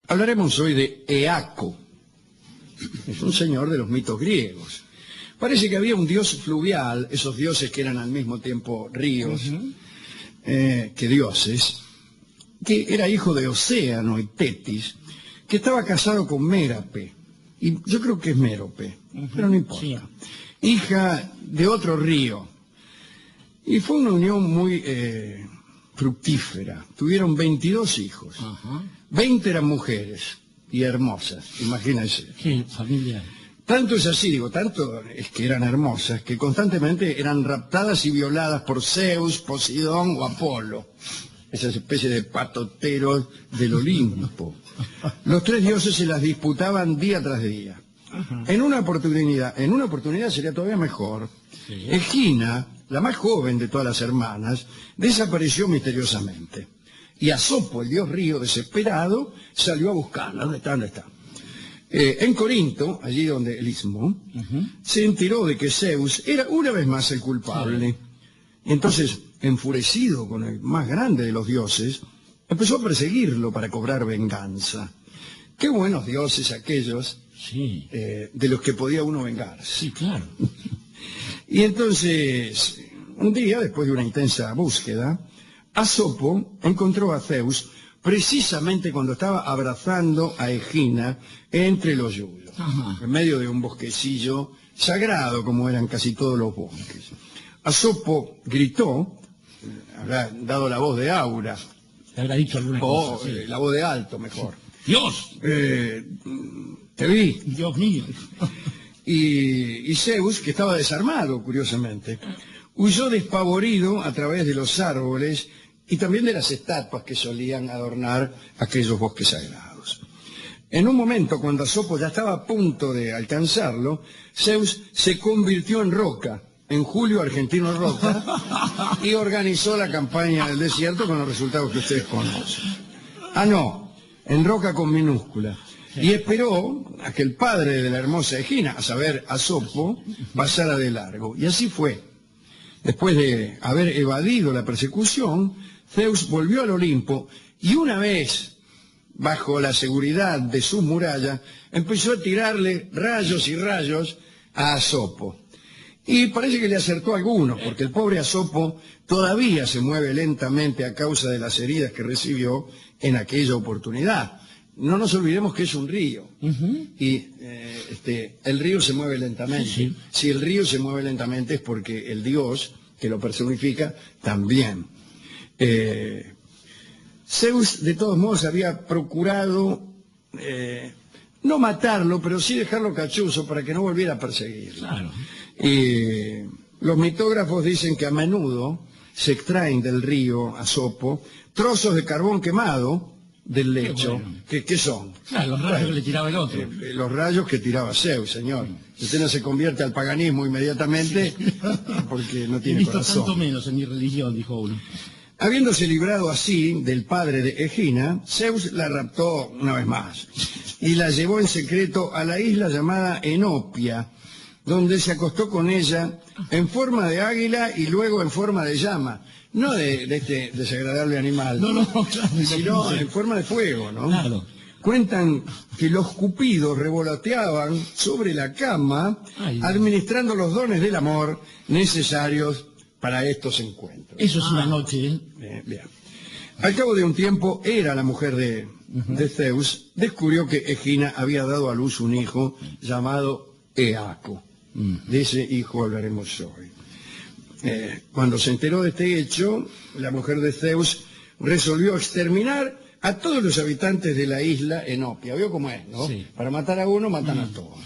Hablaremos hoy de Eaco. Es un señor de los mitos griegos. Parece que había un dios fluvial, esos dioses que eran al mismo tiempo ríos, que dioses, que era hijo de Océano y Tetis, que estaba casado con Mérape. Y yo creo que es Mérope, pero no importa. Sí. Hija de otro río. Y fue una unión muy fructífera. Tuvieron 22 hijos. 20 eran mujeres y hermosas, imagínense. Sí, familiar. Tanto es así, tanto es que eran hermosas, que constantemente eran raptadas y violadas por Zeus, Poseidón o Apolo, esas especies de patoteros del Olimpo. Los tres dioses se las disputaban día tras día. En una oportunidad sería todavía mejor. Sí. Egina, la más joven de todas las hermanas, desapareció misteriosamente. Y Asopo, el dios río, desesperado, salió a buscarla. ¿Dónde está? ¿Dónde está? En Corinto, allí donde el istmo, se enteró de que Zeus era una vez más el culpable. Sí. Entonces, enfurecido con el más grande de los dioses, empezó a perseguirlo para cobrar venganza. Qué buenos dioses aquellos, sí, de los que podía uno vengarse. Sí, claro. Y entonces, un día, después de una intensa búsqueda, Asopo encontró a Zeus precisamente cuando estaba abrazando a Egina entre los yuyos, en medio de un bosquecillo sagrado, como eran casi todos los bosques. Asopo gritó, habrá dado la voz de Aura. Le habrá dicho alguna cosa. Sí. La voz de alto, mejor. ¡Dios! Te vi. Dios mío. Y Zeus, que estaba desarmado, curiosamente, huyó despavorido a través de los árboles y también de las estatuas que solían adornar aquellos bosques sagrados. En un momento, cuando Asopo ya estaba a punto de alcanzarlo, Zeus se convirtió en roca, en Julio Argentino Roca, y organizó la campaña del desierto con los resultados que ustedes conocen. Ah, no, en roca con minúscula. Y esperó a que el padre de la hermosa Egina, a saber, Asopo, pasara de largo. Y así fue. Después de haber evadido la persecución, Zeus volvió al Olimpo y una vez, bajo la seguridad de sus murallas, empezó a tirarle rayos y rayos a Asopo. Y parece que le acertó a algunos, porque el pobre Asopo todavía se mueve lentamente a causa de las heridas que recibió en aquella oportunidad. No nos olvidemos que es un río, y el río se mueve lentamente. Sí. Si el río se mueve lentamente es porque el dios que lo personifica también. Zeus, de todos modos, había procurado no matarlo, pero sí dejarlo cachuzo para que no volviera a perseguirlo. Claro. Los mitógrafos dicen que a menudo se extraen del río Asopo trozos de carbón quemado del lecho. ¿Qué son? Claro, los rayos que le tiraba el otro. Los rayos que tiraba Zeus, señor. Usted no se convierte al paganismo inmediatamente porque no tiene corazón. He visto tanto menos en mi religión, dijo uno. Habiéndose librado así del padre de Egina, Zeus la raptó una vez más y la llevó en secreto a la isla llamada Enopia, donde se acostó con ella en forma de águila y luego en forma de llama. No de este desagradable animal, claro, sino en forma de fuego, ¿no? Claro. Cuentan que los cupidos revoloteaban sobre la cama, administrando los dones del amor necesarios para estos encuentros. Eso es una noche, ¿eh? Bien. Al cabo de un tiempo, Hera, la mujer de Zeus, descubrió que Egina había dado a luz un hijo llamado Eaco. De ese hijo hablaremos hoy. Cuando se enteró de este hecho, la mujer de Zeus resolvió exterminar a todos los habitantes de la isla Enopia. ¿Vio cómo es, no? Sí. Para matar a uno, matan a todos.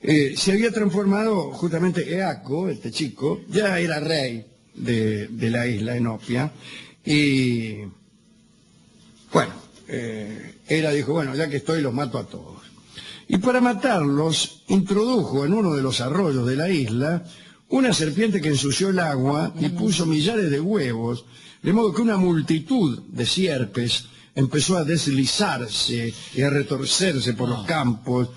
Se había transformado justamente Eaco, este chico, ya era rey de la isla Enopia. Y bueno, Hera dijo, bueno, ya que estoy, los mato a todos. Y para matarlos, introdujo en uno de los arroyos de la isla una serpiente que ensució el agua y puso millares de huevos, de modo que una multitud de sierpes empezó a deslizarse y a retorcerse por los campos,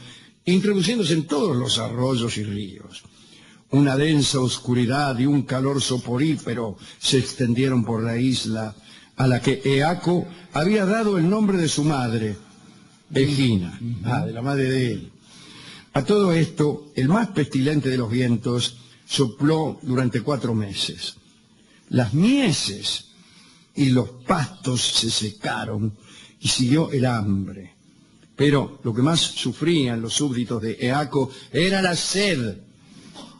introduciéndose en todos los arroyos y ríos. Una densa oscuridad y un calor soporífero se extendieron por la isla, a la que Eaco había dado el nombre de su madre, Egina, de la madre de él. A todo esto, el más pestilente de los vientos sopló durante 4 meses. Las mieses y los pastos se secaron y siguió el hambre. Pero lo que más sufrían los súbditos de Eaco era la sed.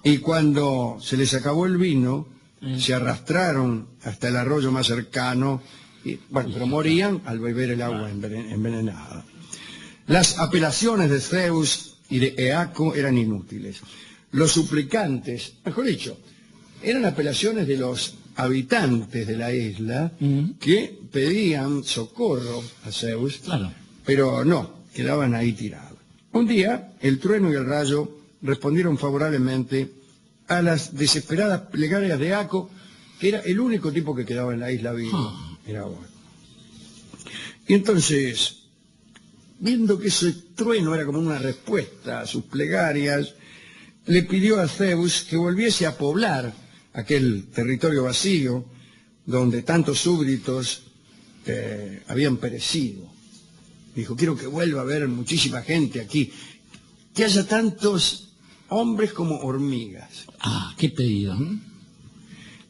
Y cuando se les acabó el vino, se arrastraron hasta el arroyo más cercano, pero morían al beber el agua envenenada. Las apelaciones de Zeus y de Eaco eran inútiles. Los suplicantes, mejor dicho, eran apelaciones de los habitantes de la isla que pedían socorro a Zeus, pero no, quedaban ahí tirados. Un día, el trueno y el rayo respondieron favorablemente a las desesperadas plegarias de Eaco, que era el único tipo que quedaba en la isla vivo. Era bueno. Y entonces, viendo que ese trueno era como una respuesta a sus plegarias, le pidió a Zeus que volviese a poblar aquel territorio vacío donde tantos súbditos habían perecido. Dijo, quiero que vuelva a haber muchísima gente aquí, que haya tantos hombres como hormigas. Qué pedido.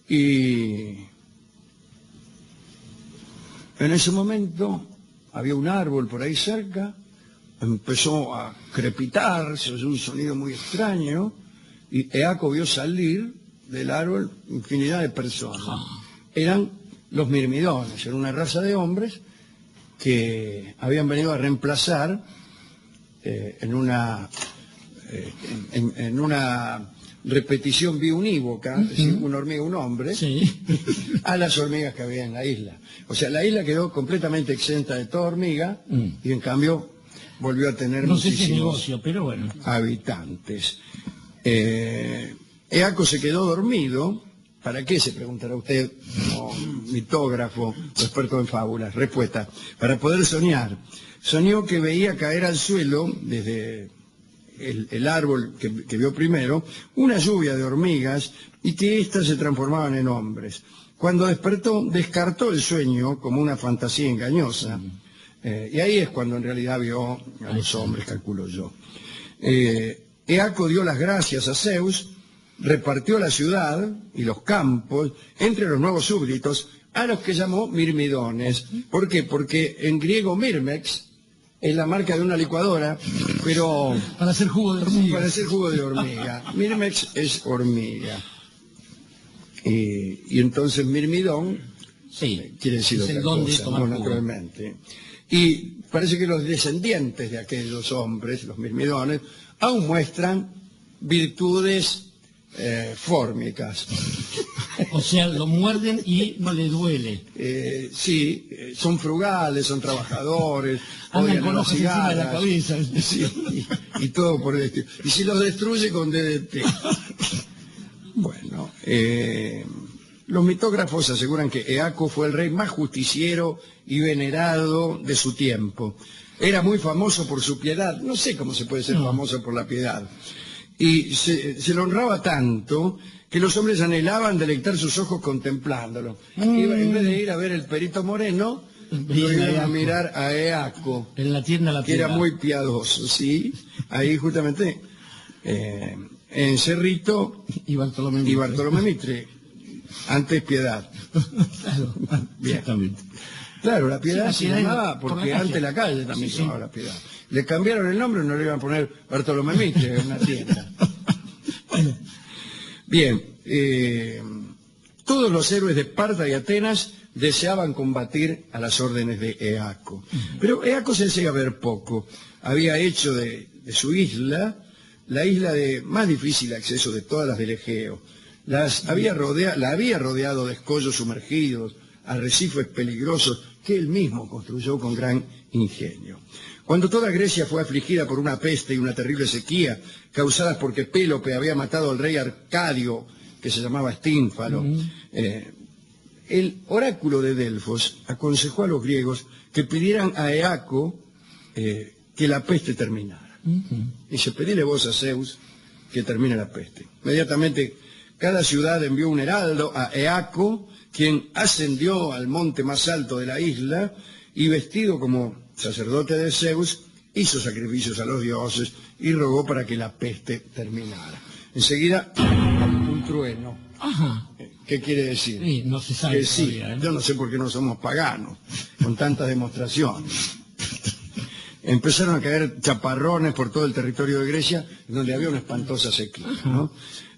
Y en ese momento había un árbol por ahí cerca, empezó a crepitar, se oyó un sonido muy extraño, y Eaco vio salir del árbol infinidad de personas. Eran los mirmidones, era una raza de hombres que habían venido a reemplazar en una repetición biunívoca, es decir, una hormiga, un hombre, a las hormigas que había en la isla. O sea, la isla quedó completamente exenta de toda hormiga y en cambio volvió a tener muchísimos habitantes. Eaco se quedó dormido. ¿Para qué? Se preguntará usted, como mitógrafo, experto en fábulas. Respuesta: para poder soñar. Soñó que veía caer al suelo, desde el árbol que vio primero, una lluvia de hormigas y que éstas se transformaban en hombres. Cuando despertó, descartó el sueño como una fantasía engañosa. Y ahí es cuando en realidad vio a los hombres, calculo yo. Eaco dio las gracias a Zeus, repartió la ciudad y los campos entre los nuevos súbditos, a los que llamó mirmidones. ¿Por qué? Porque en griego mirmex es la marca de una licuadora, pero para hacer jugo de hormiga. Para hacer jugo de hormiga. Mirmex es hormiga. Y entonces mirmidón quiere decir otra cosa, no, naturalmente. Y parece que los descendientes de aquellos hombres, los mirmidones, aún muestran virtudes fórmicas. O sea, lo muerden y no le duele. Sí, son frugales, son trabajadores, andan con hojas encima de la cabeza. Sí, y todo por el estilo. Y si los destruye con DDT. Bueno, los mitógrafos aseguran que Eaco fue el rey más justiciero y venerado de su tiempo. Era muy famoso por su piedad. No sé cómo se puede ser famoso por la piedad. Y se lo honraba tanto que los hombres anhelaban deleitar sus ojos contemplándolo. En vez de ir a ver el Perito Moreno, iban a mirar a Eaco, en la tienda que era muy piadoso, ¿sí? Ahí justamente, en Cerrito y Bartolomé Mitre, antes Piedad. Claro, bien. Exactamente. Claro, la Piedad se llamaba porque antes la calle también se llamaba la Piedad. Le cambiaron el nombre y no le iban a poner Bartolomé Mitre en una tienda. Bien, todos los héroes de Esparta y Atenas deseaban combatir a las órdenes de Eaco. Pero Eaco se hacía ver poco. Había hecho de su isla la isla de más difícil acceso de todas las del Egeo. La había rodeado de escollos sumergidos, arrecifes peligrosos que él mismo construyó con gran ingenio. Cuando toda Grecia fue afligida por una peste y una terrible sequía, causadas porque Pélope había matado al rey Arcadio, que se llamaba Estínfalo, el oráculo de Delfos aconsejó a los griegos que pidieran a Eaco que la peste terminara. Dice, pedile vos a Zeus que termine la peste. Inmediatamente cada ciudad envió un heraldo a Eaco, quien ascendió al monte más alto de la isla y vestido como sacerdote de Zeus, hizo sacrificios a los dioses y rogó para que la peste terminara. Enseguida, un trueno. Ajá. ¿Qué quiere decir? Sí, no se sabe Que sí, todavía, ¿eh? yo no sé por qué no somos paganos, con tantas demostraciones. Empezaron a caer chaparrones por todo el territorio de Grecia, donde había una espantosa sequía, ¿no?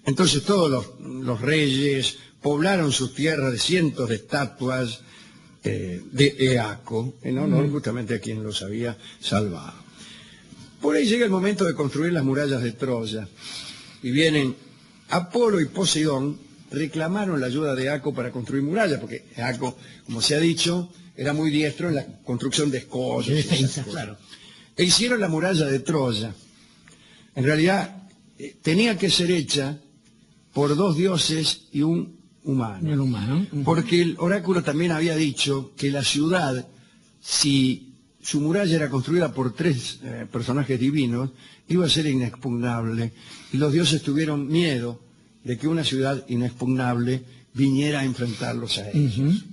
Entonces todos los reyes poblaron sus tierras de cientos de estatuas de Eaco, en honor justamente a quien los había salvado. Por ahí llega el momento de construir las murallas de Troya, y vienen Apolo y Poseidón, reclamaron la ayuda de Eaco para construir murallas, porque Eaco, como se ha dicho, era muy diestro en la construcción de escollos. De defensa, claro. E hicieron la muralla de Troya. En realidad, tenía que ser hecha por 2 dioses y un humano. El humano. Porque el oráculo también había dicho que la ciudad, si su muralla era construida por 3 personajes divinos, iba a ser inexpugnable. Y los dioses tuvieron miedo de que una ciudad inexpugnable viniera a enfrentarlos a ellos.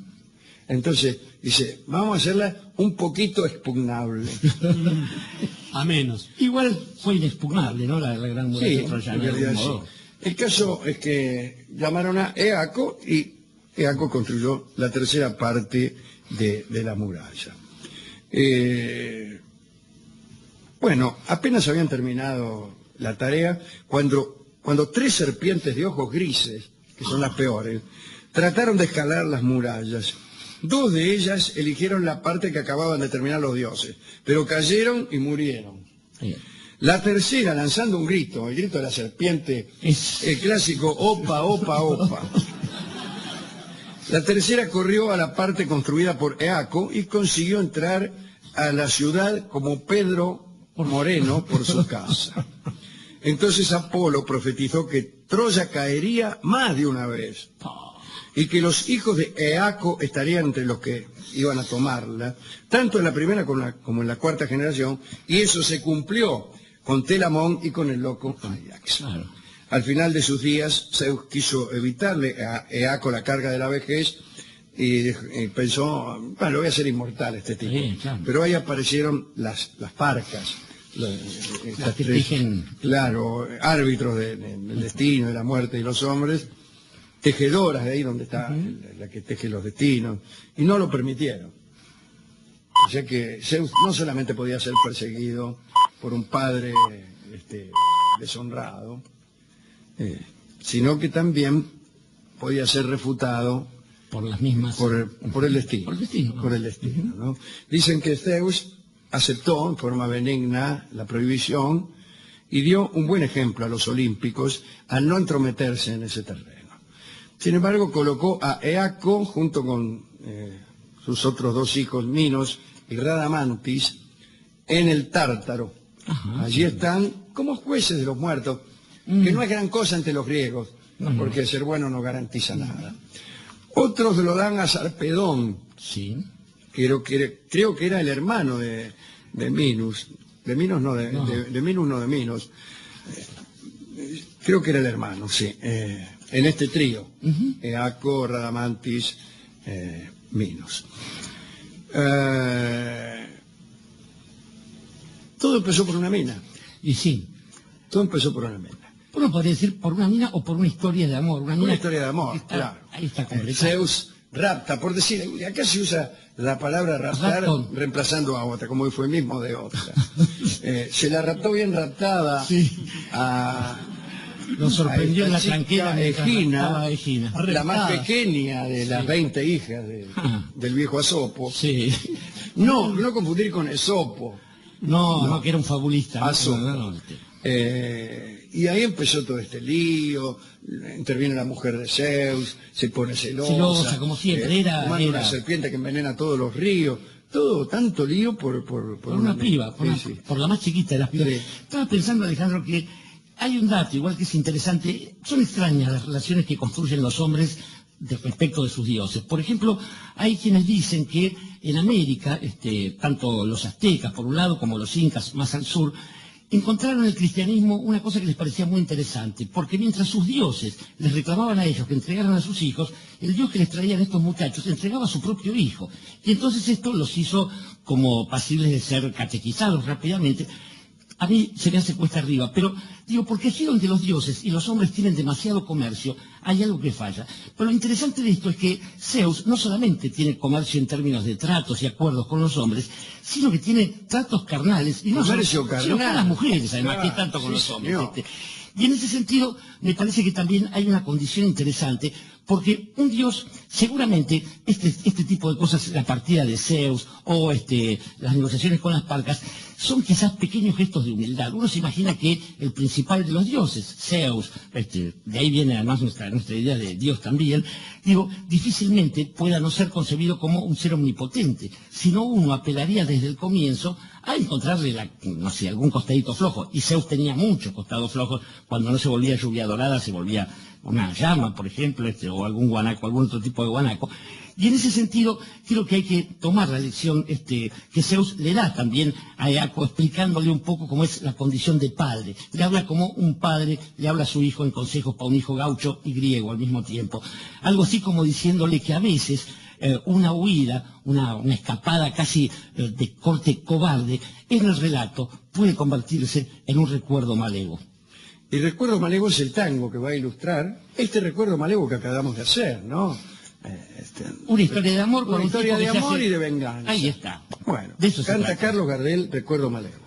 Entonces, dice, vamos a hacerla un poquito expugnable. A menos. Igual fue inexpugnable, ¿no? La gran muralla Sí, troyana. en realidad de sí. algún modo. El caso es que llamaron a Eaco y Eaco construyó la tercera parte de la muralla. Bueno, apenas habían terminado la tarea cuando 3 serpientes de ojos grises, que son las peores, trataron de escalar las murallas. 2 de ellas eligieron la parte que acababan de terminar los dioses, pero cayeron y murieron. Sí. La tercera, lanzando un grito, el grito de la serpiente, el clásico opa, opa, opa. La tercera corrió a la parte construida por Eaco y consiguió entrar a la ciudad como Pedro Moreno por su casa. Entonces Apolo profetizó que Troya caería más de una vez y que los hijos de Eaco estarían entre los que iban a tomarla, tanto en la primera como en la cuarta generación, y eso se cumplió con Telamón y con el loco Ajax. Claro. Al final de sus días, Zeus quiso evitarle a Eaco la carga de la vejez y pensó, bueno, lo voy a hacer inmortal este tipo. Sí, claro. Pero ahí aparecieron las parcas. Las que tejen. Claro, árbitros del destino, de la muerte y los hombres, tejedoras de ahí donde está la que teje los destinos, y no lo permitieron. O sea que Zeus no solamente podía ser perseguido por un padre deshonrado, sino que también podía ser refutado por las mismas. por el destino. Por el destino, ¿no? Por el destino, ¿no? Dicen que Zeus aceptó en forma benigna la prohibición y dio un buen ejemplo a los olímpicos al no entrometerse en ese terreno. Sin embargo, colocó a Eaco junto con sus otros 2 hijos, Minos y Radamantis, en el Tártaro. Ajá, Allí están como jueces de los muertos, que no es gran cosa entre los griegos, porque ser bueno no garantiza nada. Otros lo dan a Sarpedón, Sí. creo que era el hermano de Minos, de Minos no, de Minos no, de Minos. Creo que era el hermano, sí, en este trío, Eaco, Radamantis, Minos. Todo empezó por una mina. Y sí. Todo empezó por una mina. Uno podría decir por una mina o por una historia de amor. Una historia de amor, claro. Ahí está complicado. Zeus rapta, por decir, acá se usa la palabra raptar Ratón. reemplazando a otra, como eufemismo de otra. Se la raptó bien raptada a... Lo sorprendió en la chica tranquera mientras Egina, raptaba a Egina. la más Raptada. pequeña de las 20 hijas del viejo Asopo. Sí. No confundir con Esopo. No, que era un fabulista. Asopo. No. Y ahí empezó todo este lío, interviene la mujer de Zeus, se pone celosa. Celosa, como siempre, manda era- una serpiente que envenena todos los ríos. Todo, tanto lío por una piba, sí. por la más chiquita de las pibas. Sí. Estaba pensando, Alejandro, que hay un dato, igual que es interesante, son extrañas las relaciones que construyen los hombres respecto de sus dioses. Por ejemplo, hay quienes dicen que en América, tanto los aztecas por un lado como los incas más al sur, encontraron en el cristianismo una cosa que les parecía muy interesante, porque mientras sus dioses les reclamaban a ellos que entregaran a sus hijos, el Dios que les traían estos muchachos entregaba a su propio hijo. Y entonces esto los hizo como pasibles de ser catequizados rápidamente. A mí se me hace cuesta arriba, pero digo, porque aquí donde los dioses y los hombres tienen demasiado comercio, hay algo que falla. Pero lo interesante de esto es que Zeus no solamente tiene comercio en términos de tratos y acuerdos con los hombres, sino que tiene tratos carnales, y no solo, sino con las mujeres, además, que tanto con los hombres. Y en ese sentido, me parece que también hay una condición interesante, porque un dios, seguramente, este tipo de cosas, la partida de Zeus o las negociaciones con las parcas, son quizás pequeños gestos de humildad. Uno se imagina que el principal de los dioses, Zeus, de ahí viene además nuestra idea de Dios también, digo, difícilmente pueda no ser concebido como un ser omnipotente, sino uno apelaría desde el comienzo a encontrarle, algún costadito flojo. Y Zeus tenía muchos costados flojos. Cuando no se volvía lluvia dorada, se volvía una llama, por ejemplo, o algún guanaco, algún otro tipo de guanaco. Y en ese sentido, creo que hay que tomar la lección que Zeus le da también a Eaco, explicándole un poco cómo es la condición de padre. Le habla como un padre, le habla a su hijo en consejos para un hijo gaucho y griego al mismo tiempo. Algo así como diciéndole que a veces una huida, una escapada casi de corte cobarde, en el relato puede convertirse en un recuerdo malevo. El recuerdo malevo es el tango que va a ilustrar este recuerdo malevo que acabamos de hacer, ¿no? Una historia de amor con una un historia tipo de que se amor hace... y de venganza. Ahí está. Bueno, De eso se canta trata. Carlos Gardel, Recuerdo malevo.